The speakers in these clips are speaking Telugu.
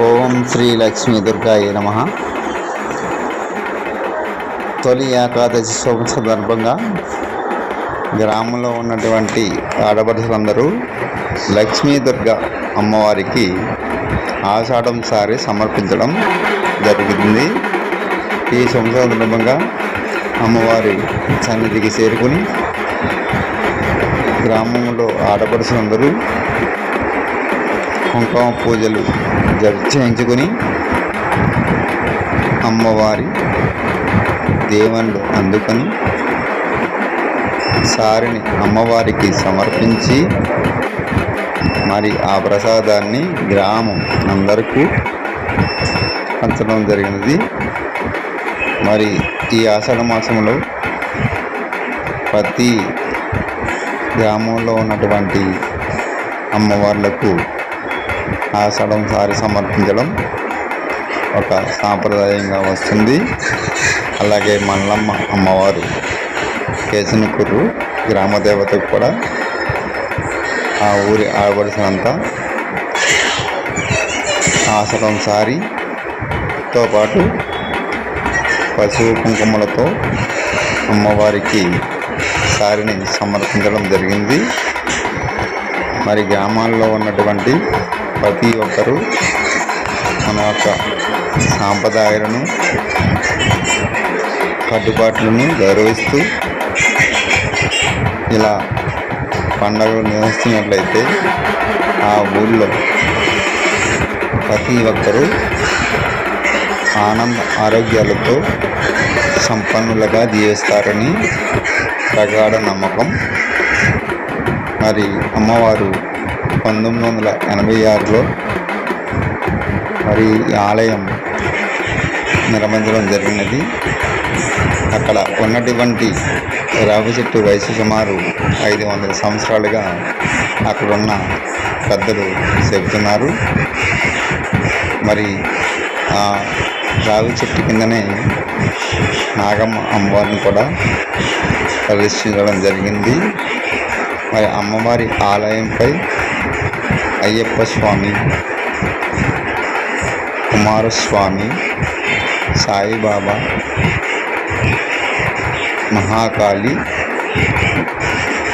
ఓం శ్రీ లక్ష్మీ దుర్గాయ నమః. తొలి ఏకాదశి శుభ సందర్భంగా గ్రామంలో ఉన్నటువంటి ఆడపడుచులందరూ లక్ష్మీ దుర్గా అమ్మవారికి ఆషాఢం సారి సమర్పించడం జరిగింది. ఈ శుభ సందర్భంగా అమ్మవారి సన్నిధికి చేరుకుని గ్రామంలో ఆడపడుచులందరూ కుంకుమ పూజలు చేయించుకుని అమ్మవారి దేవుళ్ళు అందుకొని సారిని అమ్మవారికి సమర్పించి మరి ఆ ప్రసాదాన్ని గ్రామం అందరికీ పంచడం జరిగినది. మరి ఈ ఆషాఢ మాసంలో ప్రతి గ్రామంలో ఉన్నటువంటి అమ్మవార్లకు ఆషాఢం సారి సమర్పించడం ఒక సాంప్రదాయంగా వస్తుంది. అలాగే మల్లమ్మ అమ్మవారు కేశనకూరు గ్రామ దేవతకు కూడా ఆ ఊరి ఆడపడిసినంతా ఆషాఢం సారితో పాటు పసుపు కుంకుమలతో అమ్మవారికి సారిని సమర్పించడం జరిగింది. మరి గ్రామాల్లో ఉన్నటువంటి ప్రతి ఒక్కరూ మన యొక్క సాంప్రదాయాలను కట్టుబాట్లను గౌరవిస్తూ ఇలా పండుగలు నిర్వహిస్తున్నట్లయితే ఆ ఊళ్ళో ప్రతి ఒక్కరూ ఆనంద ఆరోగ్యాలతో సంపన్నులుగా జీవిస్తారని ప్రగాఢ నమ్మకం. మరి అమ్మవారు 1986లో మరి ఈ ఆలయం నిర్మించడం జరిగినది. అక్కడ ఉన్నటువంటి రావి చెట్టు వయసు సుమారు 500 సంవత్సరాలుగా అక్కడున్న పెద్దలు చెబుతున్నారు. మరి ఆ రావి చెట్టు కిందనే నాగమ్మ అమ్మవారిని కూడా ప్రదర్శించడం జరిగింది. మరి అమ్మవారి ఆలయంపై అయ్యప్ప స్వామి, కుమారస్వామి, సాయిబాబా, మహాకాళి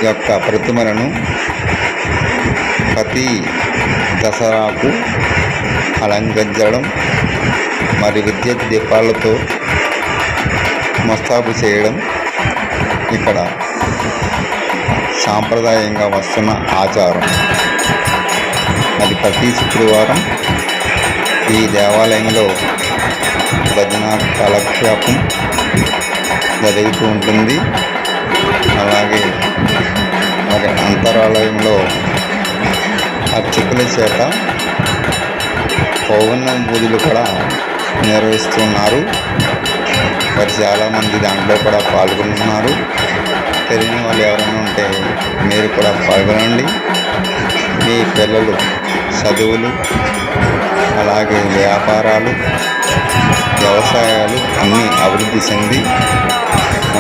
యొక్క ప్రతిమలను ప్రతి దసరాకు అలంకరించడం, మరి విద్యుత్ దీపాలతో మస్తాబు చేయడం ఇక్కడ సాంప్రదాయంగా వస్తున్న ఆచారం. అది ప్రతి శుక్రవారం ఈ దేవాలయంలో భజన కాలక్షేపం జరుగుతూ ఉంటుంది. అలాగే మరి అంతరాలయంలో అర్చకుల చేత పౌర్ణమి పూజలు కూడా నిర్వహిస్తున్నారు. మరి చాలామంది దాంట్లో కూడా పాల్గొంటున్నారు. తెలియని వాళ్ళు ఎవరైనా ఉంటే మీరు కూడా పాల్గొనండి. మీ పిల్లలు చదువులు, అలాగే వ్యాపారాలు, వ్యవసాయాలు అన్నీ అభివృద్ధి చెంది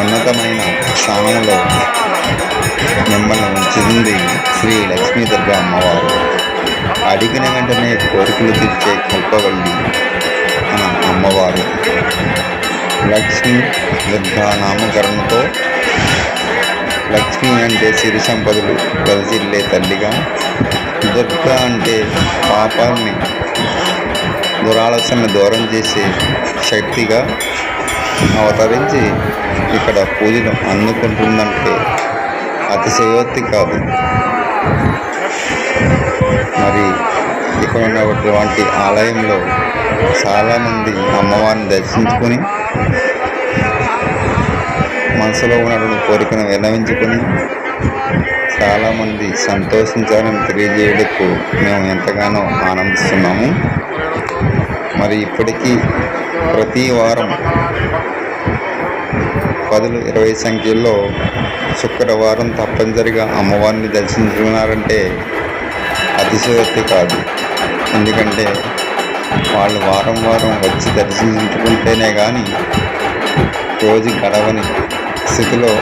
ఉన్నతమైన స్థానంలో మిమ్మల్ని ఉంచింది శ్రీ లక్ష్మీ దుర్గా అమ్మవారు. అడిగిన వెంటనే కోరికలు తీర్చే కల్పవల్లి మన అమ్మవారు. లక్ష్మీ దుర్గా నామకరణతో లక్ష్మి అంటే సిరి సంపదలు వెదజిల్లే తల్లిగా, దుర్గా అంటే పాపాన్ని దురాలోచనను దూరం చేసే శక్తిగా అవతరించి ఇక్కడ పూజలు అందుకుంటుందంటే అతిశయోక్తి కాదు. మరి ఇక్కడ ఉన్నటువంటి ఆలయంలో చాలామంది అమ్మవారిని దర్శించుకొని మనసులో ఉన్నటువంటి కోరికను విన్నవించుకొని చాలామంది సంతోషించాలని తెలియజేయడానికి మేము ఎంతగానో ఆనందిస్తున్నాము. మరి ఇప్పటికీ ప్రతి వారం 10-20 సంఖ్యలో శుక్రవారం తప్పనిసరిగా అమ్మవారిని దర్శించుకున్నారంటే అతిశయోక్తి కాదు. ఎందుకంటే వాళ్ళు వారం వచ్చి దర్శించుకుంటేనే కానీ రోజు గడవని స్థితిలో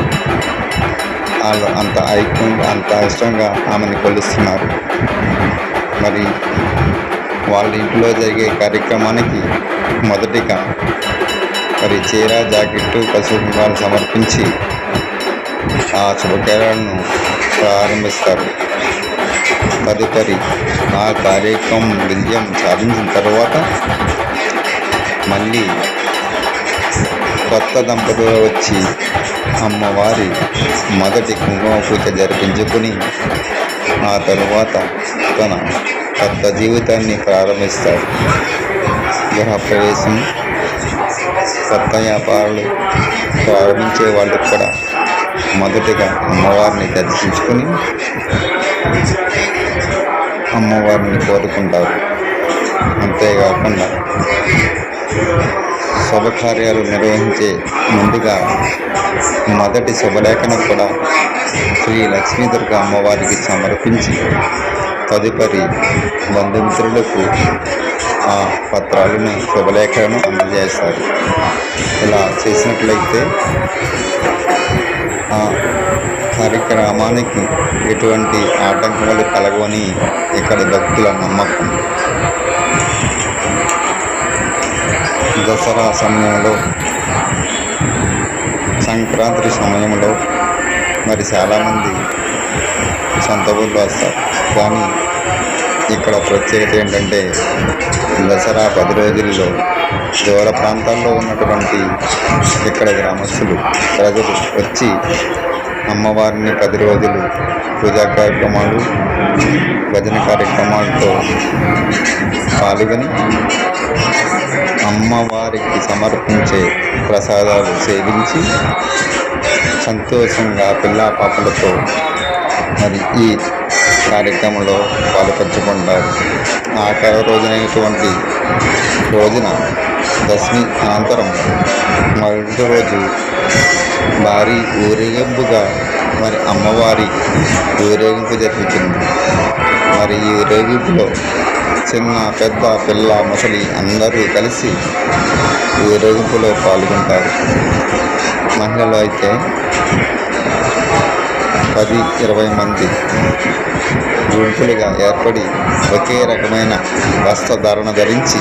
వాళ్ళు అంత ఐక్యంగా అంత ఇష్టంగా ఆమెను కొలుస్తున్నారు. మరి వాళ్ళ ఇంట్లో జరిగే కార్యక్రమానికి మొదటిగా మరి చీర జాకెట్టు పసుపు కుంకాలు సమర్పించి ఆ శుభకార్యాలను ప్రారంభిస్తారు. తదుపరి ఆ కార్యక్రమం విజయం సాధించిన తర్వాత మళ్ళీ కొత్త దంపతులు వచ్చి అమ్మవారి మొదటి కుంకుమ పూజ జరిపించుకుని ఆ తరువాత తన కొత్త జీవితాన్ని ప్రారంభిస్తారు. గృహప్రవేశం, కొత్త వ్యాపారాలు ప్రారంభించే వాళ్ళు కూడా మొదటిగా అమ్మవారిని దర్శించుకుని అమ్మవారిని కోరుకుంటారు. అంతేకాకుండా శుభకార్యాలు నిర్వహించే ముందుగా మొదటి శుభలేఖను కూడా శ్రీ లక్ష్మీదుర్గ అమ్మవారికి సమర్పించి తదుపరి బంధుమిత్రులకు ఆ పత్రాలను శుభలేఖలను అందజేస్తారు. ఇలా చేసినట్లయితే ఆ కార్యక్రమానికి ఎటువంటి ఆటంకములు కలగవని ఇక్కడి భక్తుల నమ్మకం. దసరా సమయంలో, సంక్రాంతి సమయంలో మరి చాలామంది సొంత ఊళ్ళో వస్తారు. కానీ ఇక్కడ ప్రత్యేకత ఏంటంటే దసరా 10 రోజుల్లో దూర ప్రాంతాల్లో ఉన్నటువంటి ఇక్కడ గ్రామస్తులు ప్రజలు వచ్చి అమ్మవారిని 10 రోజులు పూజా కార్యక్రమాలు, భజన కార్యక్రమాలతో పాల్గొని అమ్మవారికి సమర్పించే ప్రసాదాలు సేవించి సంతోషంగా పిల్లా పాపలతో మరి ఈ కార్యక్రమంలో పాలుపంచుకుంటారు. ఆఖరి రోజునైనటువంటి రోజున దశమి అనంతరం మొదటి రోజు భారీ ఊరేగింపుగా మరి అమ్మవారి ఊరేగింపు జరుగుతుంది. మరి ఈ ఊరేగింపులో చిన్న పెద్ద పిల్ల ముసలి అందరూ కలిసి ఊరేగింపులో పాల్గొంటారు. మహిళలు అయితే 10-20 మంది గుంపులుగా ఏర్పడి ఒకే రకమైన వస్త్రధారణ ధరించి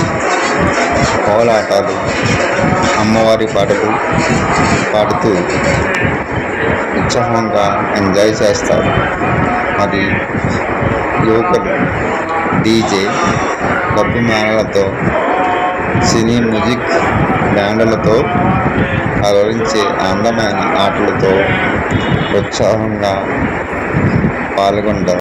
కోలాటాలు, అమ్మవారి పాటలు పాడుతూ ఉత్సాహంగా ఎంజాయ్ చేస్తారు. మరి యువకులు డీజే, డబ్బు మేళలతో, సినీ మ్యూజిక్ బ్యాండ్లతో అలరించే అందమైన ఆటలతో ఉత్సాహంగా పాల్గొంటారు.